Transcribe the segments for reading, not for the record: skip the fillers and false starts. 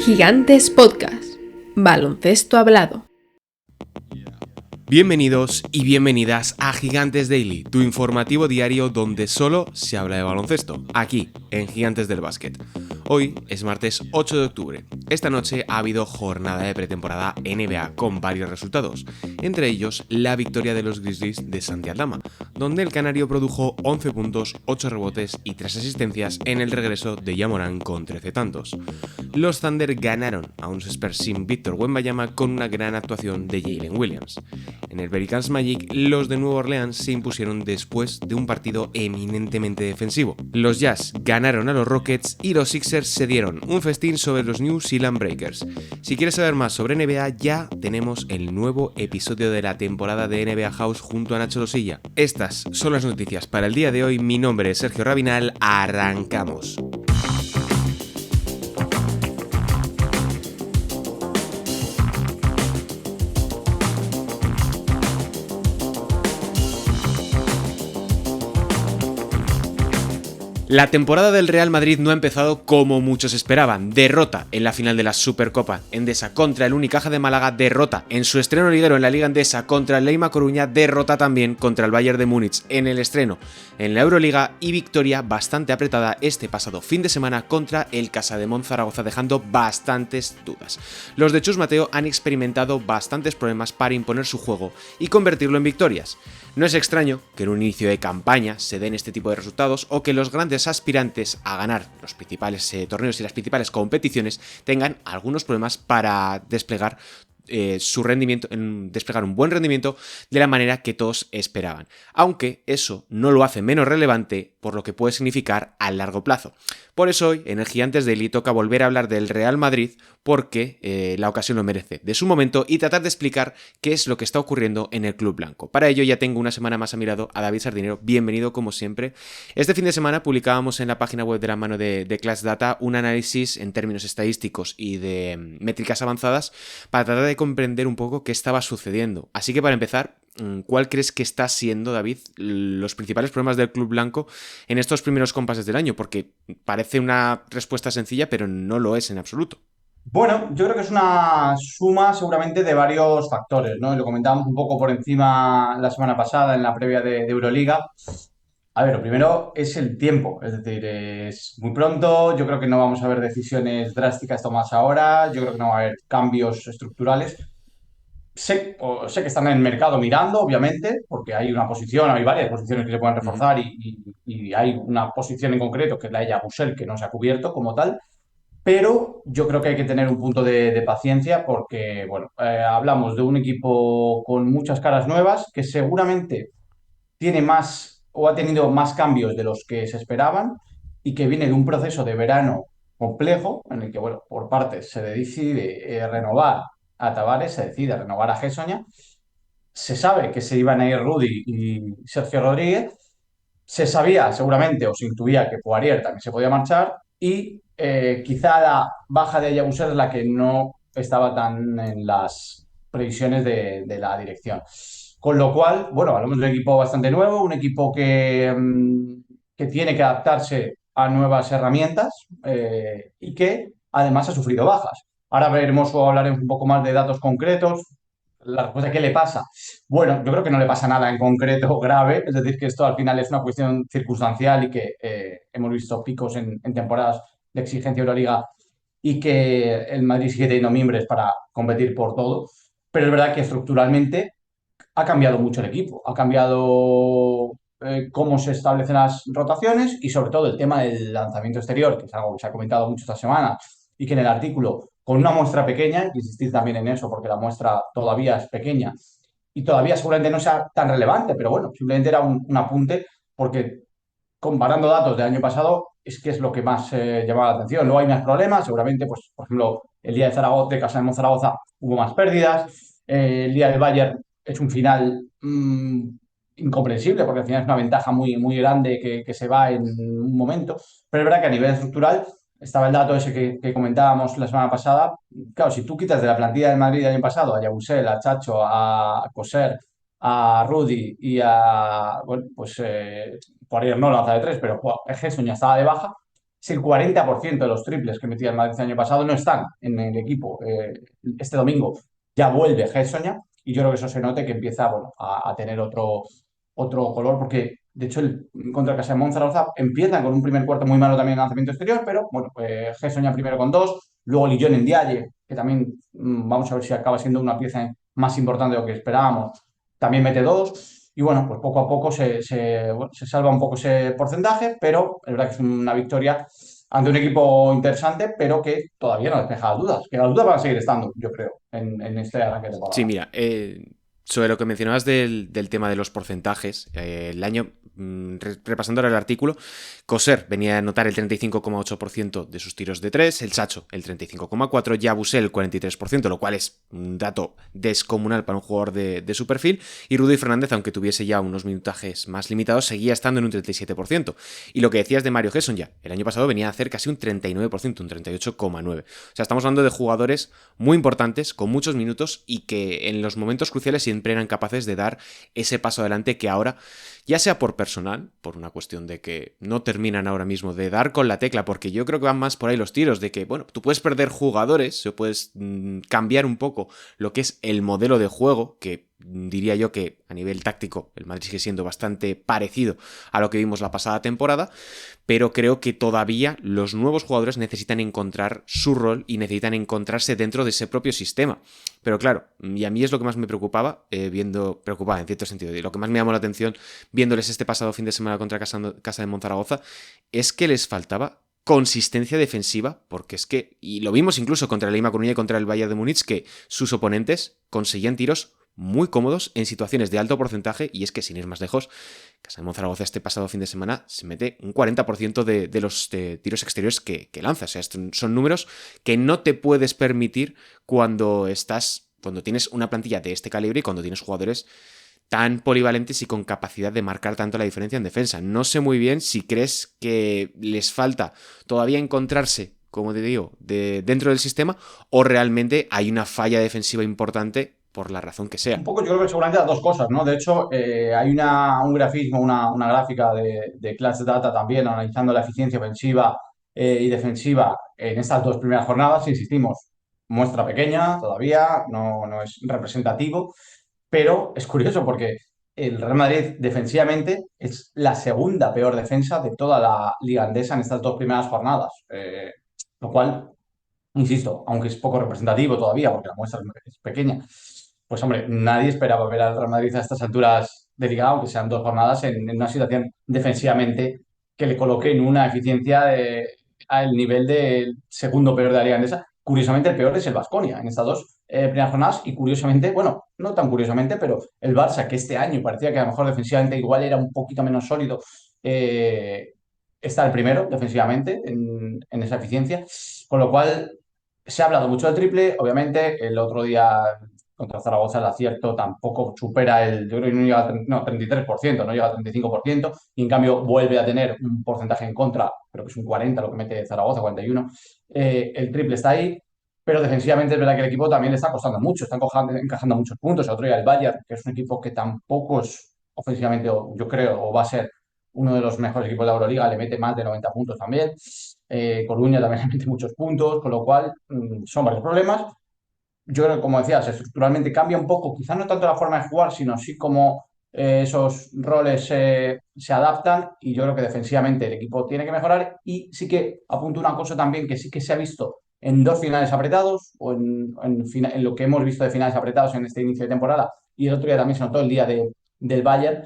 Gigantes Podcast. Baloncesto hablado. Bienvenidos y bienvenidas a Gigantes Daily, tu informativo diario donde solo se habla de baloncesto, aquí, en Gigantes del Básquet. Hoy es martes 8 de octubre. Esta noche ha habido jornada de pretemporada NBA con varios resultados, entre ellos la victoria de los Grizzlies de Santi Aldama, donde el canario produjo 11 puntos, 8 rebotes y 3 asistencias en el regreso de Ja Morant con 13 tantos. Los Thunder ganaron a unos Spurs sin Víctor Wembanyama con una gran actuación de Jalen Williams. En el Pelicans Magic, los de Nueva Orleans se impusieron después de un partido eminentemente defensivo. Los Jazz ganaron a los Rockets y los Sixers se dieron un festín sobre los New Zealand Breakers. Si quieres saber más sobre NBA, ya tenemos el nuevo episodio de la temporada de NBA House junto a Nacho Losilla. Estas son las noticias para el día de hoy. Mi nombre es Sergio Rabinal. Arrancamos. La temporada del Real Madrid no ha empezado como muchos esperaban. Derrota en la final de la Supercopa Endesa contra el Unicaja de Málaga, derrota en su estreno liguero en la Liga Endesa contra el Leima Coruña, derrota también contra el Bayern de Múnich en el estreno en la Euroliga y victoria bastante apretada este pasado fin de semana contra el Casademont Zaragoza, dejando bastantes dudas. Los de Chus Mateo han experimentado bastantes problemas para imponer su juego y convertirlo en victorias. No es extraño que en un inicio de campaña se den este tipo de resultados o que los grandes aspirantes a ganar los principales torneos y las principales competiciones tengan algunos problemas para desplegar su rendimiento, desplegar un buen rendimiento de la manera que todos esperaban, aunque eso no lo hace menos relevante por lo que puede significar a largo plazo. Por eso hoy en el Gigantes Daily toca volver a hablar del Real Madrid porque la ocasión lo merece, de su momento, y tratar de explicar qué es lo que está ocurriendo en el Club Blanco. Para ello ya tengo una semana más a mi lado a David Sardinero. Bienvenido como siempre. Este fin de semana publicábamos en la página web de la mano de Clash Data un análisis en términos estadísticos y de métricas avanzadas para tratar de comprender un poco qué estaba sucediendo. Así que para empezar, ¿cuál crees que está siendo, David, los principales problemas del Club Blanco en estos primeros compases del año? Porque parece una respuesta sencilla, pero no lo es en absoluto. Bueno, yo creo que es una suma seguramente de varios factores, ¿no? Y lo comentábamos un poco por encima la semana pasada en la previa de Euroliga. A ver, lo primero es el tiempo, es decir, es muy pronto, yo creo que no vamos a ver decisiones drásticas tomadas ahora, yo creo que no va a haber cambios estructurales. Sé que están en el mercado mirando, obviamente, porque hay una posición, hay varias posiciones que se pueden reforzar y hay una posición en concreto que es la de Yabusel, que no se ha cubierto como tal. Pero yo creo que hay que tener un punto de paciencia porque, bueno, hablamos de un equipo con muchas caras nuevas que seguramente tiene más o ha tenido más cambios de los que se esperaban y que viene de un proceso de verano complejo en el que, bueno, por partes se decide renovar a Tavares, se decide renovar a Gessoña, se sabe que se iban a ir Rudy y Sergio Rodríguez, se sabía seguramente o se intuía que Poirier también se podía marchar y quizá la baja de Yabusel es la que no estaba tan en las previsiones de la dirección. Con lo cual, bueno, hablamos de un equipo bastante nuevo, un equipo que tiene que adaptarse a nuevas herramientas y que además ha sufrido bajas. Ahora veremos o hablaremos un poco más de datos concretos. La respuesta, ¿qué le pasa? Bueno, yo creo que no le pasa nada en concreto grave, es decir, que esto al final es una cuestión circunstancial y que hemos visto picos en temporadas de exigencia Euroliga y que el Madrid sigue teniendo mimbres para competir por todo, pero es verdad que estructuralmente ha cambiado mucho el equipo, ha cambiado cómo se establecen las rotaciones y sobre todo el tema del lanzamiento exterior, que es algo que se ha comentado mucho esta semana y que en el artículo, con una muestra pequeña, hay que insistir también en eso porque la muestra todavía es pequeña y todavía seguramente no sea tan relevante, pero bueno, simplemente era un apunte porque comparando datos del año pasado es que es lo que más llamaba la atención. Luego hay más problemas, seguramente, pues, por ejemplo, el día de Zaragoza, de Casa de Zaragoza hubo más pérdidas, el día del Bayern es un final incomprensible porque al final es una ventaja muy, muy grande que se va en un momento, pero es verdad que a nivel estructural estaba el dato ese que comentábamos la semana pasada. Claro, si tú quitas de la plantilla del Madrid del año pasado a Yabusel, a Chacho, a Coser, a Rudy y a, bueno, pues por ahí no lanza de tres, pero Gerson ya estaba de baja. si el 40% de los triples que metía el Madrid el año pasado no están en el equipo. Este domingo ya vuelve Hessoña y yo creo que eso se note que empieza, bueno, a tener otro color, porque de hecho contra el Castellón Zaragoza empiezan con un primer cuarto muy malo también en lanzamiento exterior, pero bueno, Hessoña primero con dos, luego Lillón en Dialle, que también vamos a ver si acaba siendo una pieza más importante de lo que esperábamos, también mete dos. Y bueno, pues poco a poco bueno, se salva un poco ese porcentaje, pero es verdad que es una victoria ante un equipo interesante, pero que todavía no despeja las dudas. Que las dudas van a seguir estando, yo creo, en este arranque de Sí, temporada. mira, sobre lo que mencionabas del tema de los porcentajes, el año, repasando ahora el artículo, Coser venía a anotar el 35,8% de sus tiros de 3, el Sacho el 35,4%, Yabusel el 43%, lo cual es un dato descomunal para un jugador de su perfil, y Rudy Fernández, aunque tuviese ya unos minutajes más limitados, seguía estando en un 37%. Y lo que decías de Mario Gesson ya, el año pasado venía a hacer casi un 39%, un 38,9%. O sea, estamos hablando de jugadores muy importantes, con muchos minutos y que en los momentos cruciales siempre eran capaces de dar ese paso adelante que ahora, ya sea por personal, por una cuestión de que no terminan ahora mismo de dar con la tecla, porque yo creo que van más por ahí los tiros, de que, bueno, tú puedes perder jugadores, o puedes cambiar un poco lo que es el modelo de juego, que diría yo que a nivel táctico el Madrid sigue siendo bastante parecido a lo que vimos la pasada temporada, pero creo que todavía los nuevos jugadores necesitan encontrar su rol y necesitan encontrarse dentro de ese propio sistema. Pero claro, y a mí es lo que más me preocupaba, preocupaba en cierto sentido, y lo que más me llamó la atención viéndoles este pasado fin de semana contra Casa de Monzaragoza, es que les faltaba consistencia defensiva, porque es que, y lo vimos incluso contra el Lima Coruña y contra el Bayern de Múnich, que sus oponentes conseguían tiros muy cómodos en situaciones de alto porcentaje, y es que sin ir más lejos, Casa de Monzaragoza este pasado fin de semana se mete un 40% de los tiros exteriores que lanza. O sea, son números que no te puedes permitir cuando tienes una plantilla de este calibre y cuando tienes jugadores tan polivalentes y con capacidad de marcar tanto la diferencia en defensa. No sé muy bien si crees que les falta todavía encontrarse, como te digo, dentro del sistema, o realmente hay una falla defensiva importante por la razón que Un sea. poco, yo creo que seguramente las dos cosas, ¿no? De hecho, hay un grafismo, una gráfica de Clutch Data también analizando la eficiencia ofensiva y defensiva en estas dos primeras jornadas. Insistimos, muestra pequeña todavía, no es representativo, pero es curioso porque el Real Madrid defensivamente es la segunda peor defensa de toda la liga andesa en estas dos primeras jornadas. Lo cual, insisto, aunque es poco representativo todavía, porque la muestra es pequeña, pues hombre, nadie esperaba ver al Real Madrid a estas alturas de liga, aunque sean dos jornadas, en una situación defensivamente que le coloque en una eficiencia al nivel del segundo peor de la liga andesa. Curiosamente, el peor es el Baskonia en estas dos primeras jornadas, y curiosamente, bueno, no tan curiosamente, pero el Barça, que este año parecía que a lo mejor defensivamente igual era un poquito menos sólido, eh, está el primero defensivamente en esa eficiencia, con lo cual se ha hablado mucho del triple. Obviamente, el otro día contra Zaragoza el acierto tampoco supera yo creo que no llega al 33%, no llega al 35%, y en cambio vuelve a tener un porcentaje en contra, creo que es un 40 lo que mete Zaragoza, 41. El triple está ahí, pero defensivamente es verdad que el equipo también le está costando mucho, está encajando muchos puntos. El otro día el Bayern, que es un equipo que tampoco es ofensivamente, yo creo, o va a ser uno de los mejores equipos de la Euroliga, le mete más de 90 puntos también. Coruña también le mete muchos puntos, con lo cual son varios problemas. Yo creo que, como decías, estructuralmente cambia un poco, quizás no tanto la forma de jugar, sino sí como esos roles se adaptan, y yo creo que defensivamente el equipo tiene que mejorar. Y sí que apunto una cosa también que sí que se ha visto en dos finales apretados, o en lo que hemos visto de finales apretados en este inicio de temporada, y el otro día también se notó el día del Bayern.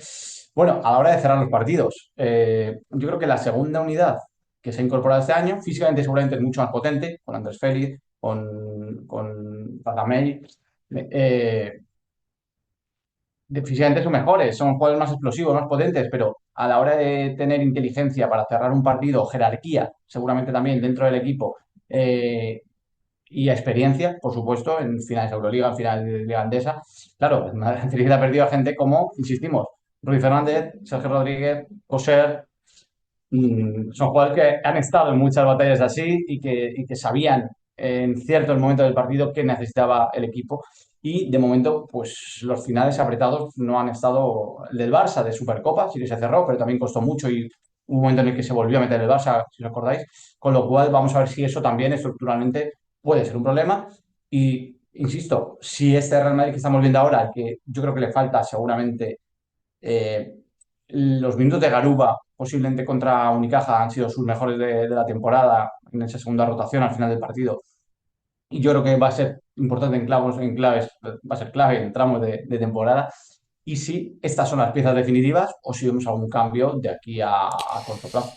Bueno, a la hora de cerrar los partidos, yo creo que la segunda unidad que se ha incorporado este año, físicamente seguramente es mucho más potente, con Andrés Félix, con Radamel. Eh, Físicamente son mejores, son jugadores más explosivos, más potentes, pero a la hora de tener inteligencia para cerrar un partido, jerarquía, seguramente también dentro del equipo, y experiencia, por supuesto, en finales de Euroliga, en finales de Liga Andesa. Claro, el Madrid ha perdido a gente como, insistimos, Rudy Fernández, Sergio Rodríguez, Coser. Son jugadores que han estado en muchas batallas así, y que sabían en ciertos momentos del partido qué necesitaba el equipo. Y de momento, pues los finales apretados no han estado. El del Barça de Supercopa sí que se cerró, pero también costó mucho, y hubo un momento en el que se volvió a meter el Barça, si os acordáis, con lo cual vamos a ver si eso también estructuralmente puede ser un problema. Y, insisto, si este Real Madrid que estamos viendo ahora, al que yo creo que le falta seguramente eh, los minutos de Garuba, posiblemente contra Unicaja, han sido sus mejores de la temporada en esa segunda rotación al final del partido. Y yo creo que va a ser importante en claves, va a ser clave en tramos de temporada. Y si estas son las piezas definitivas o si vemos algún cambio de aquí a corto plazo.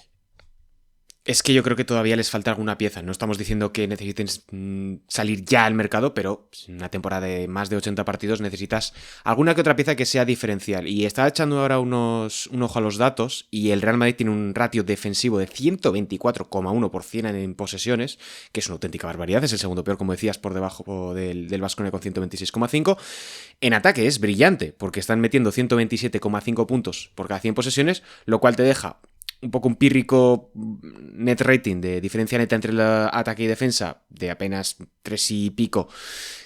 Es que yo creo que todavía les falta alguna pieza. No estamos diciendo que necesiten salir ya al mercado, pero en una temporada de más de 80 partidos necesitas alguna que otra pieza que sea diferencial. Y estaba echando ahora un ojo a los datos y el Real Madrid tiene un ratio defensivo de 124,1% en posesiones, que es una auténtica barbaridad. Es el segundo peor, como decías, por debajo del Baskonia con 126,5. En ataque es brillante, porque están metiendo 127,5 puntos por cada 100 posesiones, lo cual te deja un poco un pírrico net rating de diferencia neta entre el ataque y defensa de apenas 3 y pico,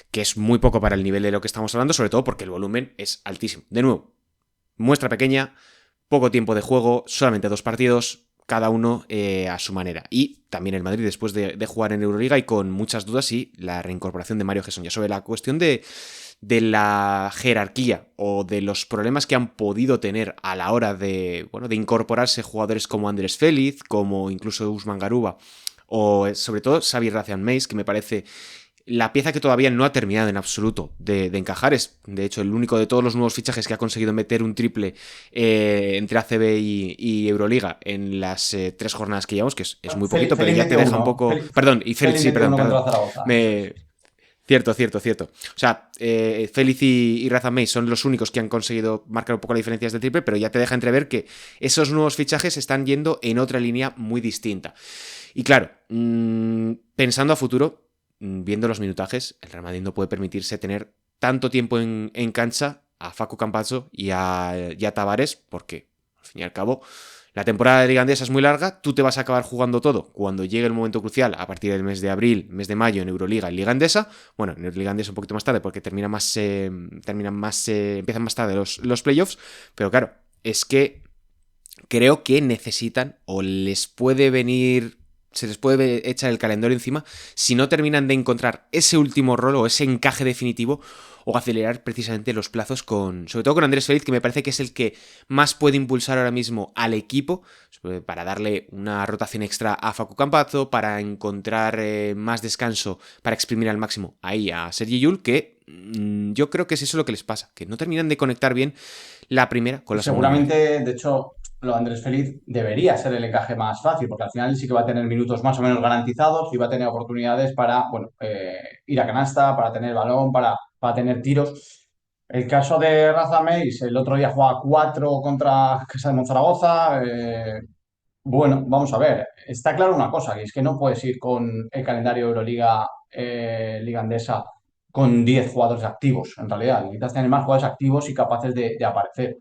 que es muy poco para el nivel de lo que estamos hablando, sobre todo porque el volumen es altísimo. De nuevo, muestra pequeña, poco tiempo de juego, solamente 2 partidos, cada uno a su manera. Y también el Madrid después de jugar en Euroliga y con muchas dudas y la reincorporación de Mario Gesson. Ya sobre la cuestión de la jerarquía o de los problemas que han podido tener a la hora de incorporarse jugadores como Andrés Félix, como incluso Usman Garuba o sobre todo Xavi Razzian-Meis, que me parece la pieza que todavía no ha terminado en absoluto de encajar. Es, de hecho, el único de todos los nuevos fichajes que ha conseguido meter un triple entre ACB y Euroliga en las 3 jornadas que llevamos, que es muy poquito, pero ya te deja un poco... Perdón, y Félix, sí, perdón. Cierto. O sea, Félix y Razzian-Meis son los únicos que han conseguido marcar un poco la diferencia del triple, pero ya te deja entrever que esos nuevos fichajes están yendo en otra línea muy distinta. Y claro, pensando a futuro, viendo los minutajes, el Real Madrid no puede permitirse tener tanto tiempo en cancha a Facu Campazzo y a Tavares, porque, al fin y al cabo, la temporada de Liga Andesa es muy larga, tú te vas a acabar jugando todo cuando llegue el momento crucial a partir del mes de abril, mes de mayo en Euroliga y Liga Andesa. Bueno, en Liga Andesa un poquito más tarde porque empiezan más tarde los playoffs, pero claro, es que creo que necesitan o se les puede echar el calendario encima si no terminan de encontrar ese último rol o ese encaje definitivo o acelerar precisamente los plazos sobre todo con Andrés Félix, que me parece que es el que más puede impulsar ahora mismo al equipo para darle una rotación extra a Facu Campazzo, para encontrar más descanso, para exprimir al máximo ahí a Sergi Llull, que yo creo que es eso lo que les pasa, que no terminan de conectar bien la primera con la segunda. Seguramente, de hecho, lo de Andrés Félix debería ser el encaje más fácil, porque al final sí que va a tener minutos más o menos garantizados y va a tener oportunidades para ir a canasta, para tener balón, para tener tiros. El caso de Razzian-Meis, el otro día jugaba 4 contra Casa de Monzaragoza. Bueno, vamos a ver. Está claro una cosa, que es que no puedes ir con el calendario Euroliga, Liga Andesa, con 10 jugadores activos, en realidad. Necesitas tener más jugadores activos y capaces de aparecer.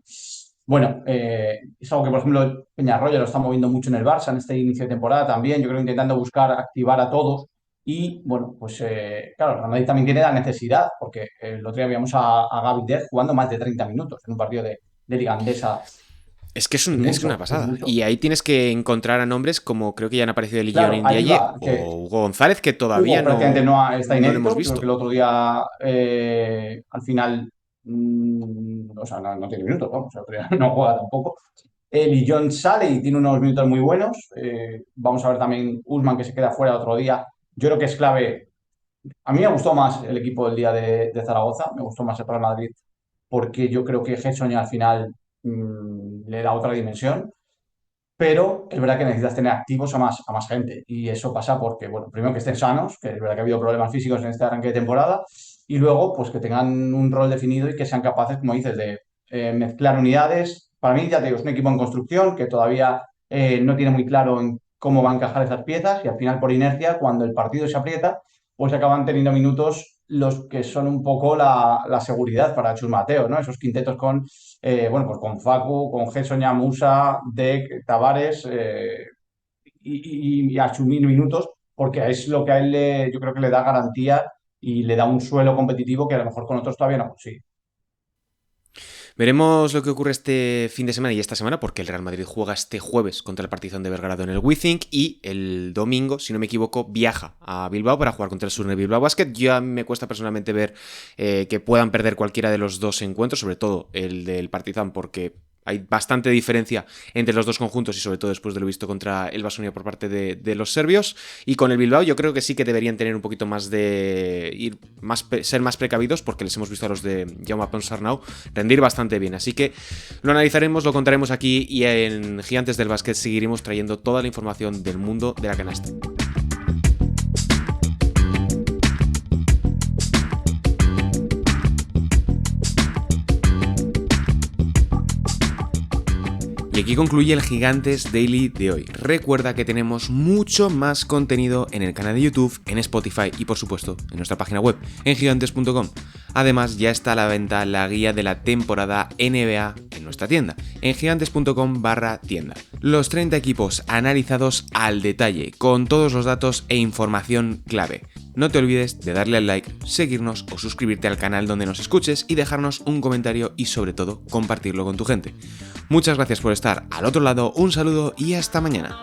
Bueno, es algo que, por ejemplo, Peñarroya lo está moviendo mucho en el Barça en este inicio de temporada también. Yo creo intentando buscar activar a todos. Y bueno, pues claro, el Real Madrid también tiene la necesidad, porque el otro día vimos a Gavi Deck jugando más de 30 minutos en un partido de Liga Andesa. Es que es una pasada. Y ahí tienes que encontrar a nombres como creo que ya han aparecido el Claro, Guillón Ndiaye o Hugo González, que todavía está no lo inédito. hemos Creo visto. que el otro día, al final, o sea, no tiene minutos, vamos, el otro día no juega tampoco. Guillón sale y tiene unos minutos muy buenos. Vamos a ver también Usman que se queda fuera otro día. Yo creo que es clave. A mí me gustó más el equipo del día de Zaragoza, me gustó más el Real Madrid, porque yo creo que Gerson al final le da otra dimensión. Pero es verdad que necesitas tener activos a más gente. Y eso pasa porque, bueno, primero que estén sanos, que es verdad que ha habido problemas físicos en este arranque de temporada, y luego, pues que tengan un rol definido y que sean capaces, como dices, de mezclar unidades. Para mí, ya te digo, es un equipo en construcción que todavía no tiene muy claro en cómo va a encajar esas piezas y al final, por inercia, cuando el partido se aprieta, pues acaban teniendo minutos los que son un poco la seguridad para Chus Mateo, ¿no? Esos quintetos pues con Facu, con Gerson, Musa, Dek, Tavares y asumir minutos, porque es lo que a él yo creo que le da garantía y le da un suelo competitivo que a lo mejor con otros todavía no consigue. Veremos lo que ocurre este fin de semana y esta semana, porque el Real Madrid juega este jueves contra el Partizan de Belgrado en el WeThink y el domingo, si no me equivoco, viaja a Bilbao para jugar contra el Surne Bilbao Basket. Ya me cuesta personalmente ver que puedan perder cualquiera de los dos encuentros, sobre todo el del Partizan, porque hay bastante diferencia entre los dos conjuntos y sobre todo después de lo visto contra el Baskonia por parte de los serbios. Y con el Bilbao yo creo que sí que deberían tener un poquito más de ser más precavidos, porque les hemos visto a los de Jaume Ponsarnau rendir bastante bien. Así que lo analizaremos, lo contaremos aquí y en Gigantes del Básquet seguiremos trayendo toda la información del mundo de la canasta. Y aquí concluye el Gigantes Daily de hoy. Recuerda que tenemos mucho más contenido en el canal de YouTube, en Spotify y por supuesto en nuestra página web, en gigantes.com. Además ya está a la venta la guía de la temporada NBA en nuestra tienda, en gigantes.com/tienda. Los 30 equipos analizados al detalle, con todos los datos e información clave. No te olvides de darle al like, seguirnos o suscribirte al canal donde nos escuches y dejarnos un comentario y sobre todo compartirlo con tu gente. Muchas gracias por estar al otro lado, un saludo y hasta mañana.